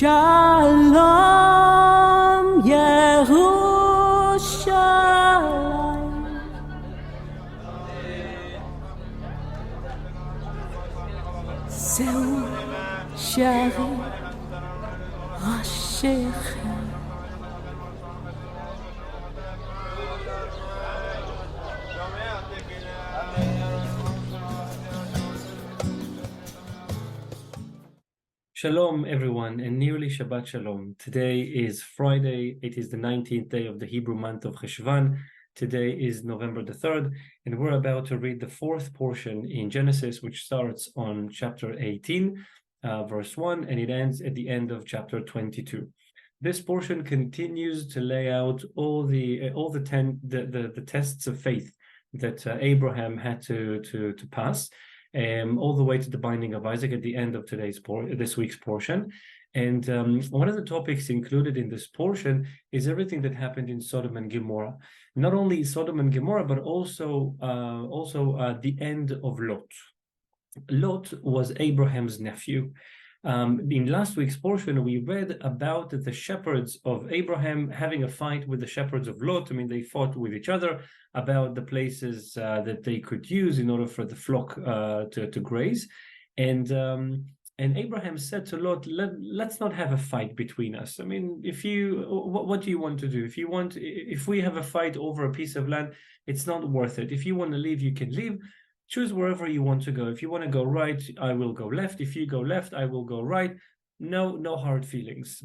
Shalom Yerushalayim Zeu Shari Rashechem Shalom, everyone, and nearly Shabbat Shalom. Today is Friday. It is the 19th day of the Hebrew month of Cheshvan. Today is November the 3rd, and we're about to read the fourth portion in Genesis, which starts on chapter 18, verse 1, and it ends at the end of chapter 22. This portion continues to lay out all the tests of faith that Abraham had to pass. All the way to the binding of Isaac at the end of this week's portion. And one of the topics included in this portion is everything that happened in Sodom and Gomorrah. Not only Sodom and Gomorrah, but also the end of Lot. Lot was Abraham's nephew. In last week's portion, we read about the shepherds of Abraham having a fight with the shepherds of Lot. I mean, they fought with each other about the places that they could use in order for the flock to graze. And Abraham said to Lot, let's not have a fight between us. I mean, what do you want to do? If we have a fight over a piece of land, it's not worth it. If you want to leave, you can leave. Choose wherever you want to go. If you want to go right, I will go left. If you go left, I will go right. No hard feelings.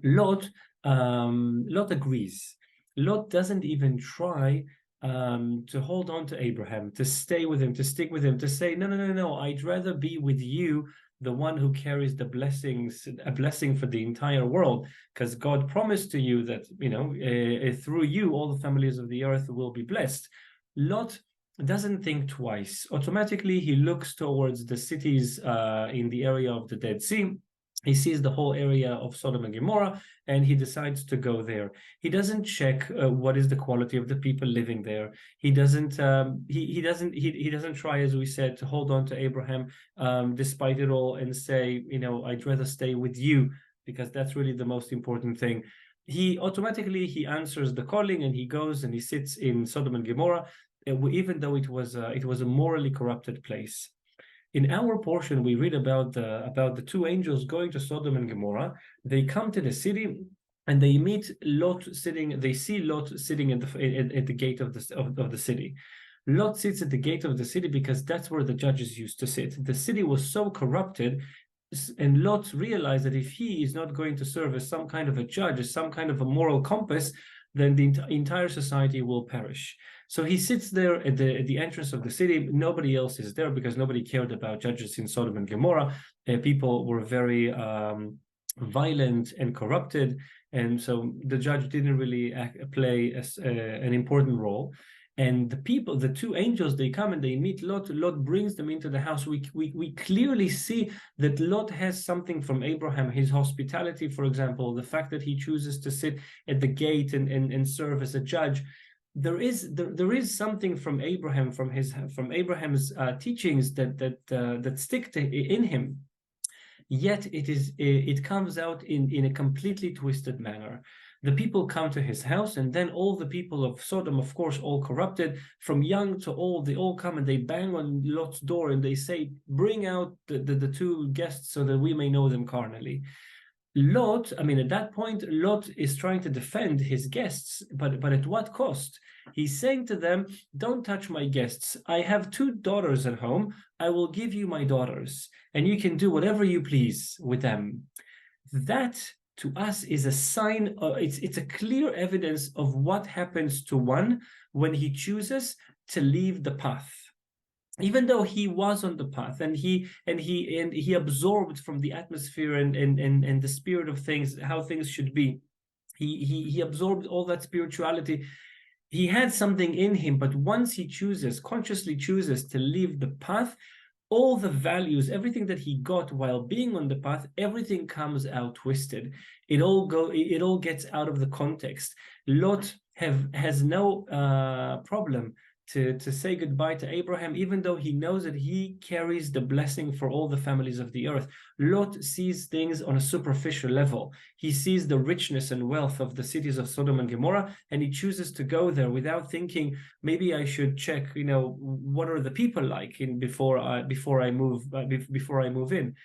Lot agrees. Lot doesn't even try to hold on to Abraham, to stay with him, to stick with him, to say, no, I'd rather be with you, the one who carries the blessings, a blessing for the entire world, because God promised to you that, through you, all the families of the earth will be blessed. Lot doesn't think twice. Automatically, he looks towards the cities in the area of the Dead Sea. He sees the whole area of Sodom and Gomorrah, and he decides to go there. He doesn't check what is the quality of the people living there. He doesn't try, as we said, to hold on to Abraham despite it all and say, I'd rather stay with you, because that's really the most important thing. He answers the calling, and he goes and he sits in Sodom and Gomorrah, even though it was a morally corrupted place. In our portion, we read about the two angels going to Sodom and Gomorrah. They come to the city, and they meet Lot sitting. They see Lot sitting at the gate of the city. Lot sits at the gate of the city because that's where the judges used to sit. The city was so corrupted, and Lot realized that if he is not going to serve as some kind of a judge, as some kind of a moral compass, then the entire society will perish. So he sits there at the entrance of the city. Nobody else is there because nobody cared about judges in Sodom and Gomorrah. People were very violent and corrupted, and so the judge didn't really play an important role. And the two angels, they come and they meet Lot. Lot brings them into the house. We clearly see that Lot has something from Abraham. His hospitality, for example, the fact that he chooses to sit at the gate and serve as a judge. There is something from Abraham, from Abraham's teachings that stick in him. Yet it comes out in a completely twisted manner. The people come to his house, and then all the people of Sodom, of course, all corrupted, from young to old, they all come and they bang on Lot's door and they say, bring out the two guests so that we may know them carnally. Lot, at that point, Lot is trying to defend his guests, but at what cost? He's saying to them, don't touch my guests. I have two daughters at home. I will give you my daughters, and you can do whatever you please with them. That, to us, is a sign, it's a clear evidence of what happens to one when he chooses to leave the path. Even though he was on the path and he absorbed from the atmosphere and the spirit of things, how things should be, he absorbed all that spirituality. He had something in him, but once he consciously chooses to leave the path, all the values, everything that he got while being on the path, everything comes out twisted. It all gets out of the context. Lot has no problem to say goodbye to Abraham, even though he knows that he carries the blessing for all the families of the earth. Lot sees things on a superficial level. He sees the richness and wealth of the cities of Sodom and Gomorrah, and he chooses to go there without thinking, maybe I should check, what are the people like before I move in.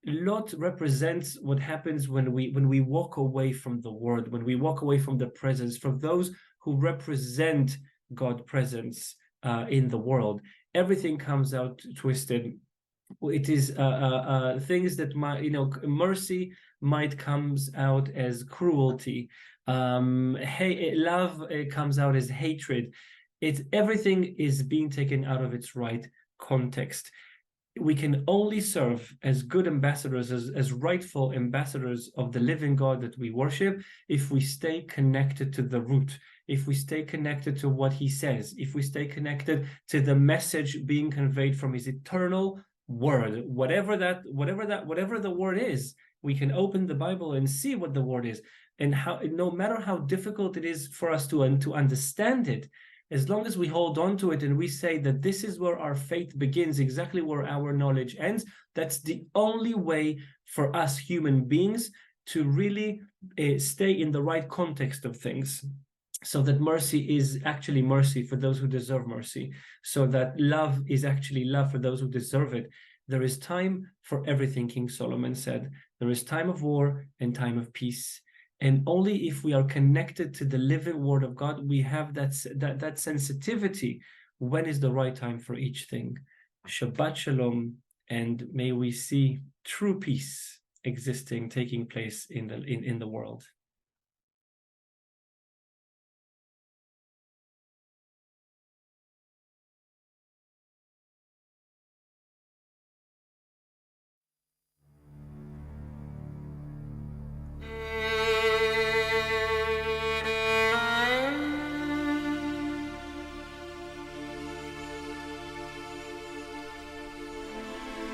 Lot represents what happens when we walk away from the word, when we walk away from the presence, from those who represent God's presence in the world. Everything comes out twisted. It is things that might, mercy might comes out as cruelty. Love comes out as hatred. Everything is being taken out of its right context. We can only serve as good ambassadors, as rightful ambassadors of the living God that we worship, if we stay connected to the root, if we stay connected to what he says, if we stay connected to the message being conveyed from his eternal word, whatever the word is. We can open the Bible and see what the word is, and how, no matter how difficult it is for us to understand it, as long as we hold on to it and we say that this is where our faith begins, exactly where our knowledge ends, that's the only way for us human beings to really stay in the right context of things, so that mercy is actually mercy for those who deserve mercy, so that love is actually love for those who deserve it. There is time for everything, King Solomon said. There is time of war and time of peace. And only if we are connected to the living word of God, we have that sensitivity. When is the right time for each thing? Shabbat Shalom, and may we see true peace taking place in the world.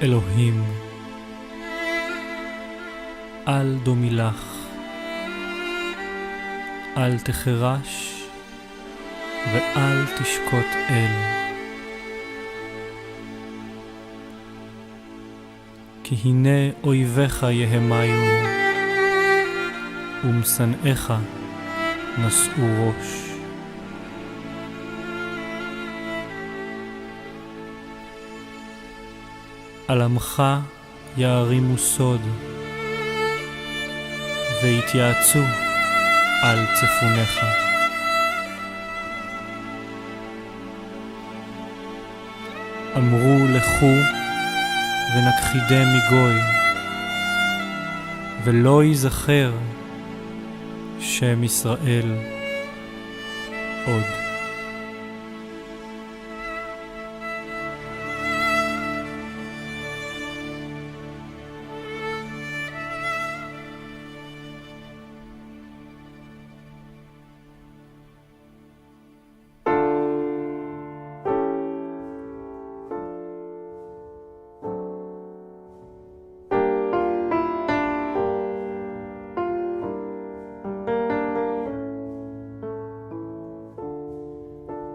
אלוהים, אל דומי לך, אל תחרש ואל תשקוט אל. כי הנה אויביך יהמיון, ומשנאיך נשאו ראש. על עמך יערימו סוד, ויתייעצו על צפוניך. אמרו לכו ונכחידם מגוי, ולא ייזכר שם ישראל עוד.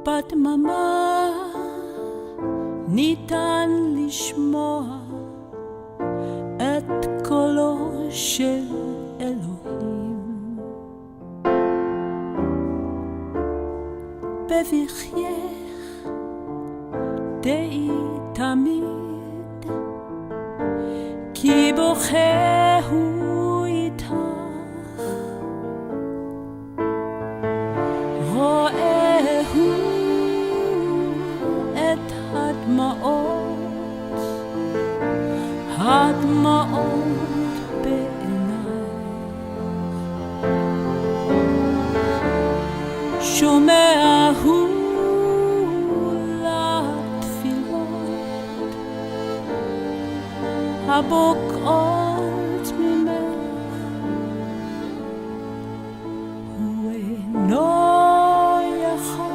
בדממה ניתן לשמוע את קולו של אלוהים. בבכייך דעי תמיד, כי בוכה הוא איתך. רואה הוא את הדמעות בעינייך. שומע הוא לתפילות הבוקעות ממך. הוא אינו יכול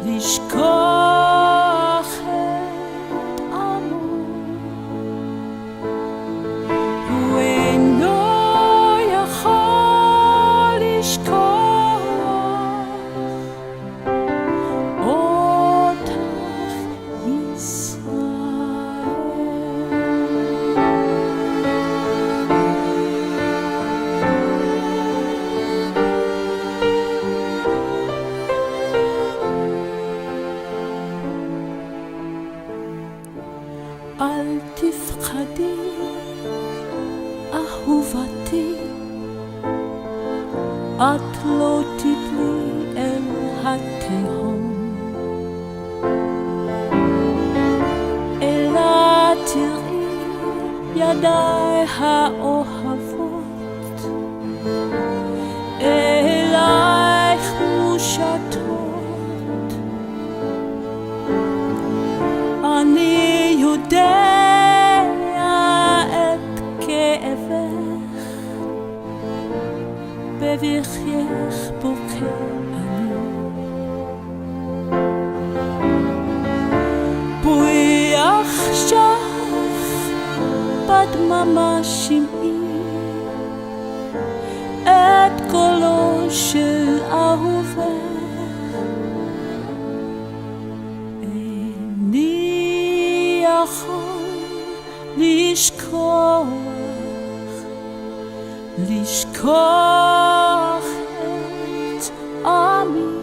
לשכוח את עמו. הוא אינו יכול לשכוח התהום. אלא תראי ידיי האוהבות, אלייך מושטות. אני יודע את כאבך, בבכייך בוקר אני. בואי עכשיו בדממה שמעי את קולו של אהובך. איני יכול לשכוח את עמי.